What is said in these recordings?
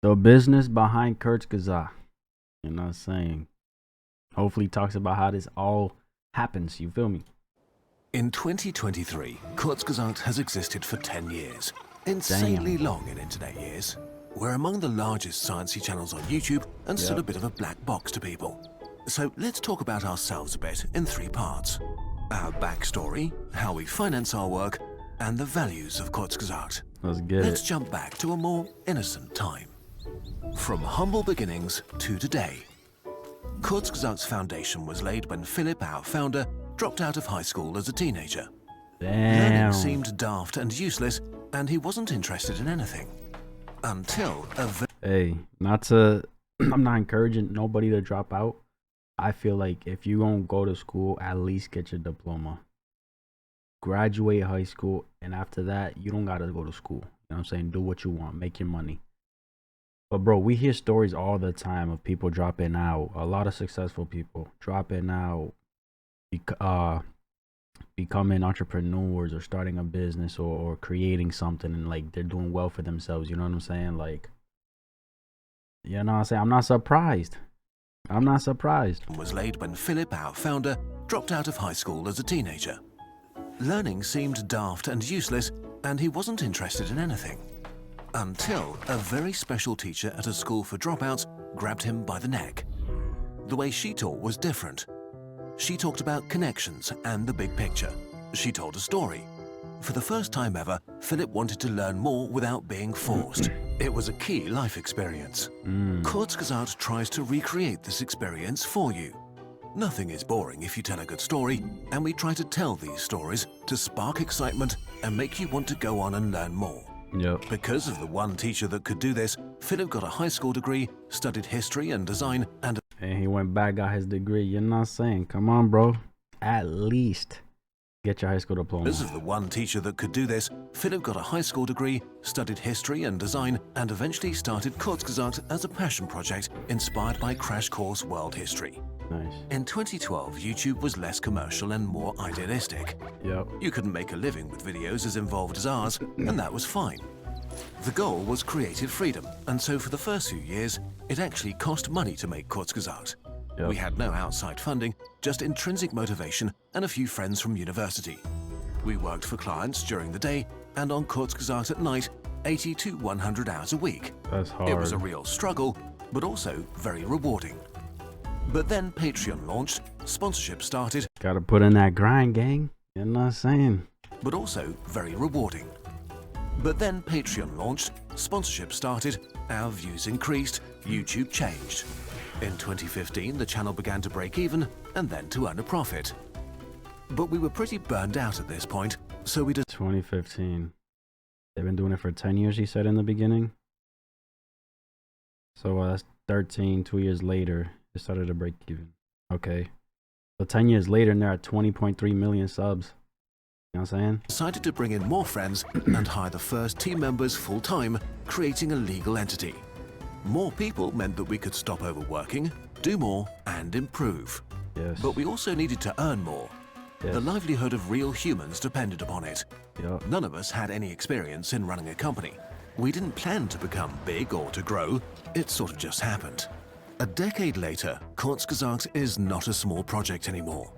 The business behind Kurzgesagt. You know what I'm saying? Hopefully he talks about how this all happens. You feel me? In 2023, Kurzgesagt has existed for 10 years. Insanely long in internet years. We're among the largest sciencey channels on YouTube and still a bit of a black box to people. So let's talk about ourselves a bit in 3 parts. Our backstory, how we finance our work, and the values of Kurzgesagt. Let's jump back to a more innocent time. From humble beginnings to today. Kurzgesagt's foundation was laid when Philip, our founder, dropped out of high school as a teenager. Learning seemed daft and useless, and he wasn't interested in anything. Until I'm not encouraging nobody to drop out. I feel like if you don't go to school, at least get your diploma. Graduate high school, and after that, you don't gotta go to school. You know what I'm saying? Do what you want, make your money. But bro, we hear stories all the time of people dropping out. A lot of successful people dropping out, becoming entrepreneurs or starting a business or creating something, and like they're doing well for themselves. You know what I'm saying? Like, you know what I'm saying? I'm not surprised. I'm not surprised. Was laid when Philip, our founder, dropped out of high school as a teenager. Learning seemed daft and useless, and he wasn't interested in anything. Until a very special teacher at a school for dropouts grabbed him by the neck. The way she taught was different. She talked about connections and the big picture. She told a story. For the first time ever, Philip wanted to learn more without being forced. It was a key life experience. Kurzgesagt tries to recreate this experience for you. Nothing is boring if you tell a good story, and we try to tell these stories to spark excitement and make you want to go on and learn more. Because of the one teacher that could do this, Philip got a high school degree, studied history and design, and he went back, got his degree. You're not saying, come on, bro. At least get your high school diploma. Because of the one teacher that could do this, Philip got a high school degree, studied history and design, and eventually started Kurzgesagt as a passion project inspired by Crash Course World History. Nice. In 2012, YouTube was less commercial and more idealistic. You couldn't make a living with videos as involved as ours, and that was fine. The goal was creative freedom, and so for the first few years, it actually cost money to make Kurzgesagt. We had no outside funding, just intrinsic motivation and a few friends from university. We worked for clients during the day and on Kurzgesagt at night, 80 to 100 hours a week. That's hard. It was a real struggle, but also very rewarding. But then Patreon launched, sponsorship started. Gotta put in that grind, gang. You know what I'm saying? But also very rewarding. But then Patreon launched, sponsorship started, our views increased, YouTube changed. In 2015, the channel began to break even and then to earn a profit. But we were pretty burned out at this point, so we just 2015. They've been doing it for 10 years, he said in the beginning. So that's 13, 2 years later. It started to break even. Okay. So 10 years later, and they're at 20.3 million subs. You know what I'm saying? Decided to bring in more friends and hire the first team members full-time, creating a legal entity. More people meant that we could stop overworking, do more, and improve. But we also needed to earn more. The livelihood of real humans depended upon it. None of us had any experience in running a company. We didn't plan to become big or to grow. It sort of just happened. A decade later, Kurzgesagt is not a small project anymore.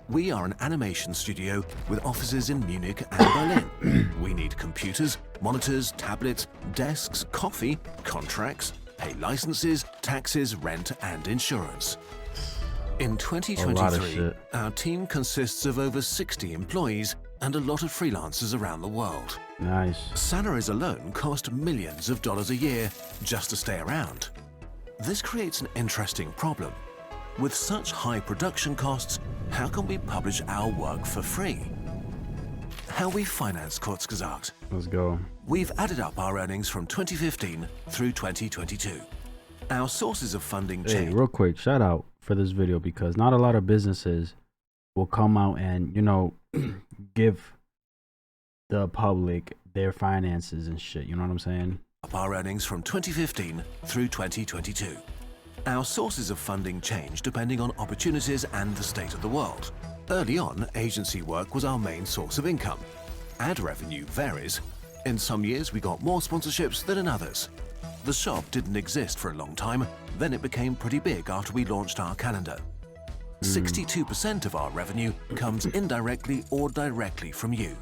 We are an animation studio with offices in Munich and Berlin. We need computers, monitors, tablets, desks, coffee, contracts, pay licenses, taxes, rent, and insurance. In 2023, our team consists of over 60 employees and a lot of freelancers around the world. Nice. Salaries alone cost millions of dollars a year just to stay around. This creates an interesting problem. With such high production costs, how can we publish our work for free? How we finance Kurzgesagt. Let's go. We've added up our earnings from 2015 through 2022. Our sources of funding change. Real quick, shout out for this video because not a lot of businesses will come out and, you know, give the public their finances and shit. You know what I'm saying? Our earnings from 2015 through 2022. Our sources of funding change depending on opportunities and the state of the world. Early on, agency work was our main source of income. Ad revenue varies. In some years, we got more sponsorships than in others. The shop didn't exist for a long time, then it became pretty big after we launched our calendar. 62% of our revenue comes indirectly or directly from you.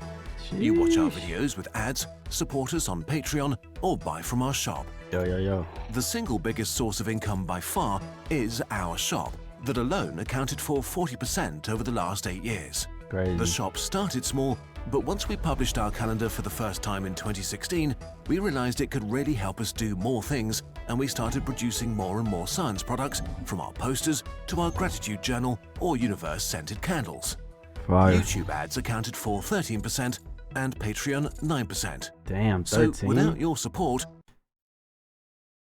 You watch our videos with ads, support us on Patreon, or buy from our shop. Yo. The single biggest source of income by far is our shop, that alone accounted for 40% over the last 8 years. Crazy. The shop started small, but once we published our calendar for the first time in 2016, we realized it could really help us do more things, and we started producing more and more science products, from our posters to our gratitude journal or universe-scented candles. Fire. YouTube ads accounted for 13% and Patreon 9%. Damn, 13? So without your support...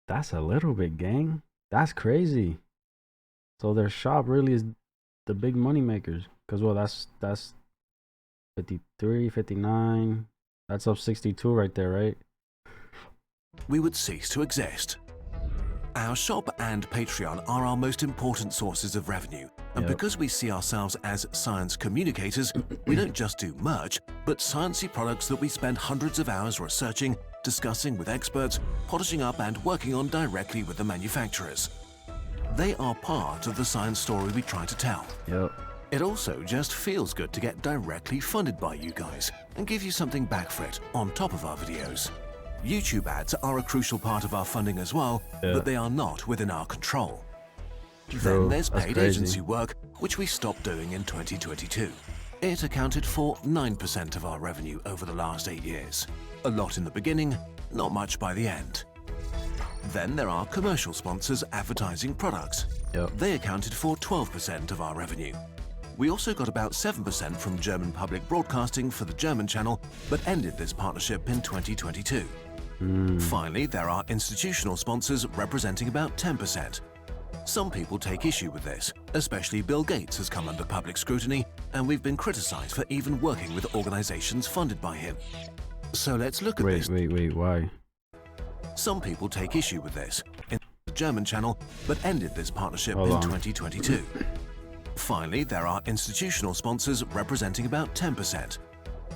That's a little bit, gang. That's crazy. So their shop really is the big money makers. Because, well, that's 53, 59. That's up 62 right there, right? We would cease to exist. Our shop and Patreon are our most important sources of revenue. And because we see ourselves as science communicators, we don't just do merch, but sciencey products that we spend hundreds of hours researching, discussing with experts, polishing up and working on directly with the manufacturers. They are part of the science story we try to tell. It also just feels good to get directly funded by you guys and give you something back for it on top of our videos. YouTube ads are a crucial part of our funding as well, but they are not within our control. Then there's paid agency work, which we stopped doing in 2022. It accounted for 9% of our revenue over the last 8 years. A lot in the beginning, not much by the end. Then there are commercial sponsors advertising products. They accounted for 12% of our revenue. We also got about 7% from German public broadcasting for the German channel, but ended this partnership in 2022. Finally, there are institutional sponsors representing about 10%. Some people take issue with this, especially Bill Gates has come under public scrutiny, and we've been criticized for even working with organizations funded by him. So let's look at this. Wait, why? Some people take issue with this in the German channel, but ended this partnership in 2022. Finally, there are institutional sponsors representing about 10%.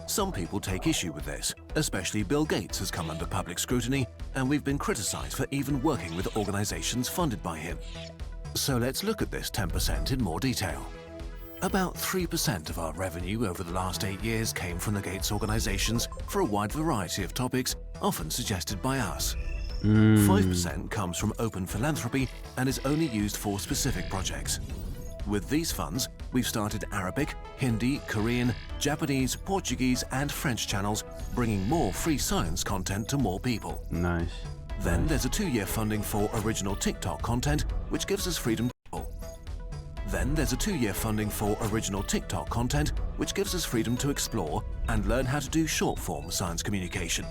Some people take issue with this, especially Bill Gates has come under public scrutiny, and we've been criticized for even working with organizations funded by him. So let's look at this 10% in more detail. About 3% of our revenue over the last 8 years came from the Gates organizations for a wide variety of topics, often suggested by us. 5% comes from open philanthropy and is only used for specific projects. With these funds, we've started Arabic, Hindi, Korean, Japanese, Portuguese, and French channels, bringing more free science content to more people. Nice. Then there's a 2-year funding for original TikTok content, which gives us freedom. Then there's a 2-year funding for original TikTok content, which gives us freedom to explore and learn how to do short-form science communication.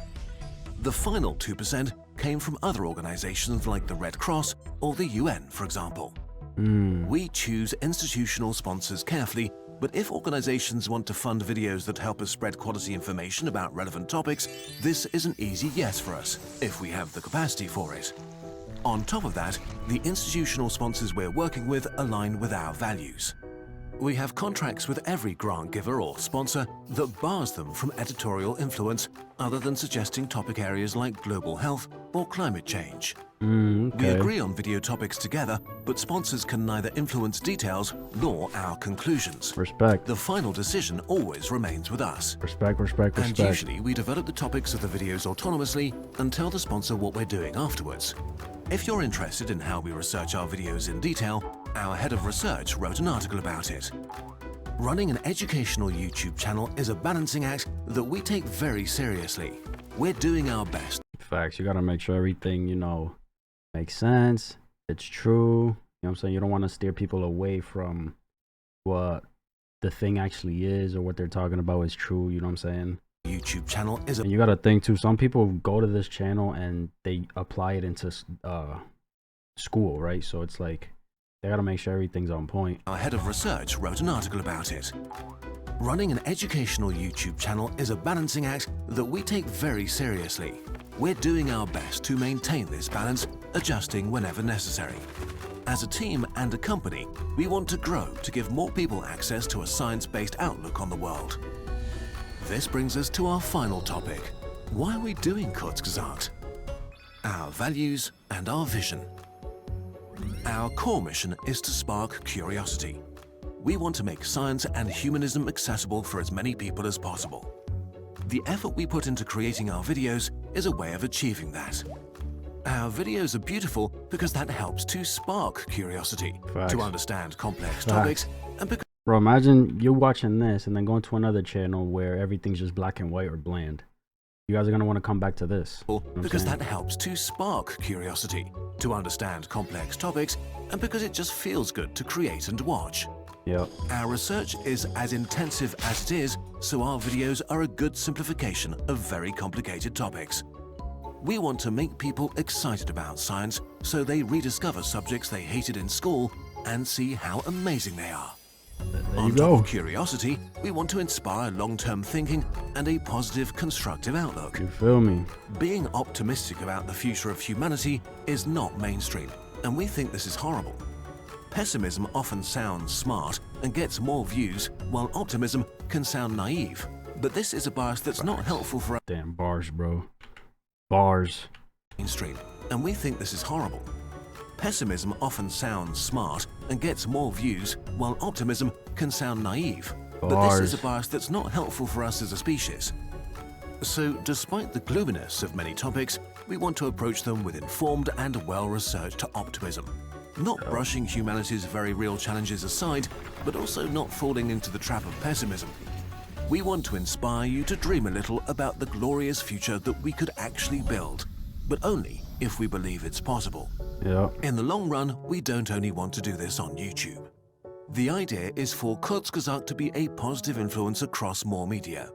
The final 2% came from other organizations like the Red Cross or the UN, for example. We choose institutional sponsors carefully, but if organizations want to fund videos that help us spread quality information about relevant topics, this is an easy yes for us, if we have the capacity for it. On top of that, the institutional sponsors we're working with align with our values. We have contracts with every grant giver or sponsor that bars them from editorial influence other than suggesting topic areas like global health or climate change. We agree on video topics together, but sponsors can neither influence details nor our conclusions. Respect. The final decision always remains with us. Respect. And usually we develop the topics of the videos autonomously and tell the sponsor what we're doing afterwards. If you're interested in how we research our videos in detail, our head of research wrote an article about it. Running an educational YouTube channel is a balancing act that we take very seriously. We're doing our best. Facts. You gotta make sure everything, makes sense. It's true. You know what I'm saying? You don't want to steer people away from what the thing actually is or what they're talking about is true. You know what I'm saying? YouTube channel is and you gotta think too, some people go to this channel and they apply it into school, right? So it's like they gotta make sure everything's on point. Our head of research wrote an article about it. Running an educational YouTube channel is a balancing act that we take very seriously. We're doing our best to maintain this balance, adjusting whenever necessary. As a team and a company, we want to grow to give more people access to a science-based outlook on the world. This brings us to our final topic. Why are we doing Kurzgesagt? our values, and our vision. Our core mission is to spark curiosity. We want to make science and humanism accessible for as many people as possible. The effort we put into creating our videos is a way of achieving that. Our videos are beautiful because that helps to spark curiosity, to understand complex topics, and because... Bro, imagine you watching this and then going to another channel where everything's just black and white or bland. You guys are going to want to come back to this. Because that helps to spark curiosity, to understand complex topics, and because it just feels good to create and watch. Yep. Our research is as intensive as it is, so our videos are a good simplification of very complicated topics. We want to make people excited about science so they rediscover subjects they hated in school and see how amazing they are. On top of curiosity, we want to inspire long-term thinking and a positive, constructive outlook. You feel me? Being optimistic about the future of humanity is not mainstream, and we think this is horrible. Pessimism often sounds smart and gets more views, while optimism can sound naive. But this is a bias that's not helpful for us. Damn bars, bro. Bars. Mainstream, and we think this is horrible. Pessimism often sounds smart and gets more views, while optimism can sound naive. But this is a bias that's not helpful for us as a species. So, despite the gloominess of many topics, we want to approach them with informed and well-researched optimism. Not brushing humanity's very real challenges aside, but also not falling into the trap of pessimism. We want to inspire you to dream a little about the glorious future that we could actually build, but only if we believe it's possible. Yeah. In the long run, we don't only want to do this on YouTube. The idea is for Kurzgesagt to be a positive influence across more media.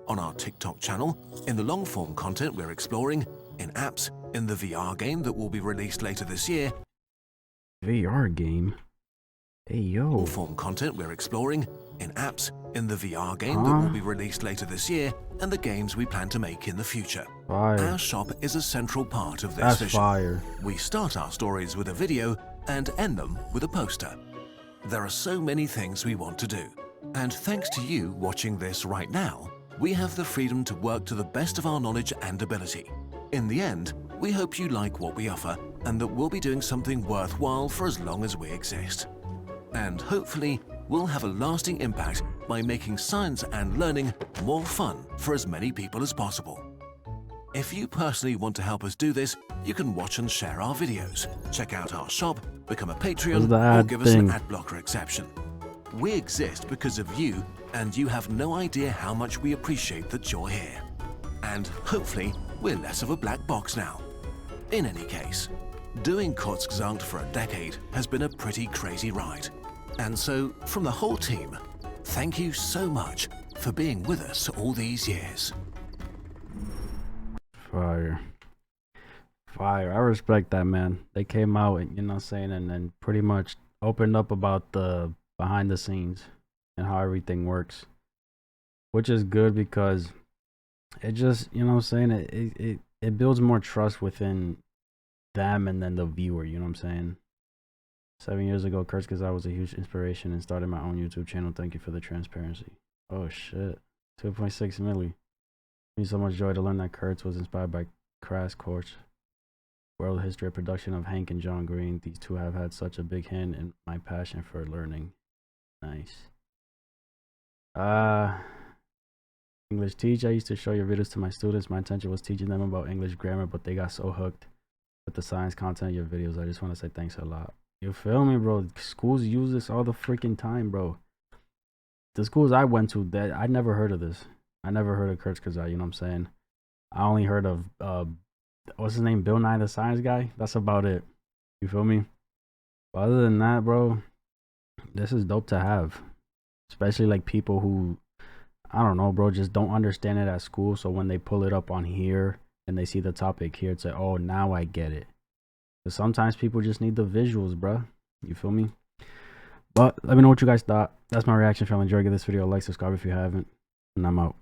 On our TikTok channel, in the long-form content we're exploring, in apps, in the VR game that will be released later this year. VR game? Hey, yo. Long-form content we're exploring, in apps, in the VR game that will be released later this year, and the games we plan to make in the future. Fire. Our shop is a central part of this That's vision. fire. We start our stories with a video and end them with a poster. There are so many things we want to do. And thanks to you watching this right now, we have the freedom to work to the best of our knowledge and ability. In the end, we hope you like what we offer and that we'll be doing something worthwhile for as long as we exist. And hopefully, we'll have a lasting impact by making science and learning more fun for as many people as possible. If you personally want to help us do this, you can watch and share our videos, check out our shop, become a Patreon, or give us an ad blocker exception. We exist because of you, and you have no idea how much we appreciate that you're here. And hopefully, we're less of a black box now. In any case, doing Kurzgesagt for a decade has been a pretty crazy ride. And so, from the whole team, thank you so much for being with us all these years. Fire. Fire. I respect that, man. They came out, and, you know what I'm saying, and then pretty much opened up about the behind the scenes and how everything works. Which is good because it just, you know what I'm saying, it builds more trust within them and then the viewer, you know what I'm saying? 7 years ago, Kurzgesagt was a huge inspiration and started my own YouTube channel. Thank you for the transparency. Oh shit. 2.6 milli. It means so much joy to learn that Kurtz was inspired by Crash Course. World history of production of Hank and John Green. These two have had such a big hand in my passion for learning. Nice. English teach. I used to show your videos to my students. My intention was teaching them about English grammar, but they got so hooked with the science content of your videos. I just want to say thanks a lot. You feel me, bro? Schools use this all the freaking time, bro. The schools I went to, that I never heard of this. I never heard of Kurzgesagt, you know what I'm saying? I only heard of what's his name? Bill Nye the Science Guy. That's about it. You feel me? But other than that, bro, this is dope to have. Especially like people who, I don't know, bro, just don't understand it at school. So when they pull it up on here and they see the topic here, it's like, oh, now I get it. Because sometimes people just need the visuals, bro. You feel me? But let me know what you guys thought. That's my reaction. If y'all enjoyed, give this video a like, subscribe if you haven't. And I'm out.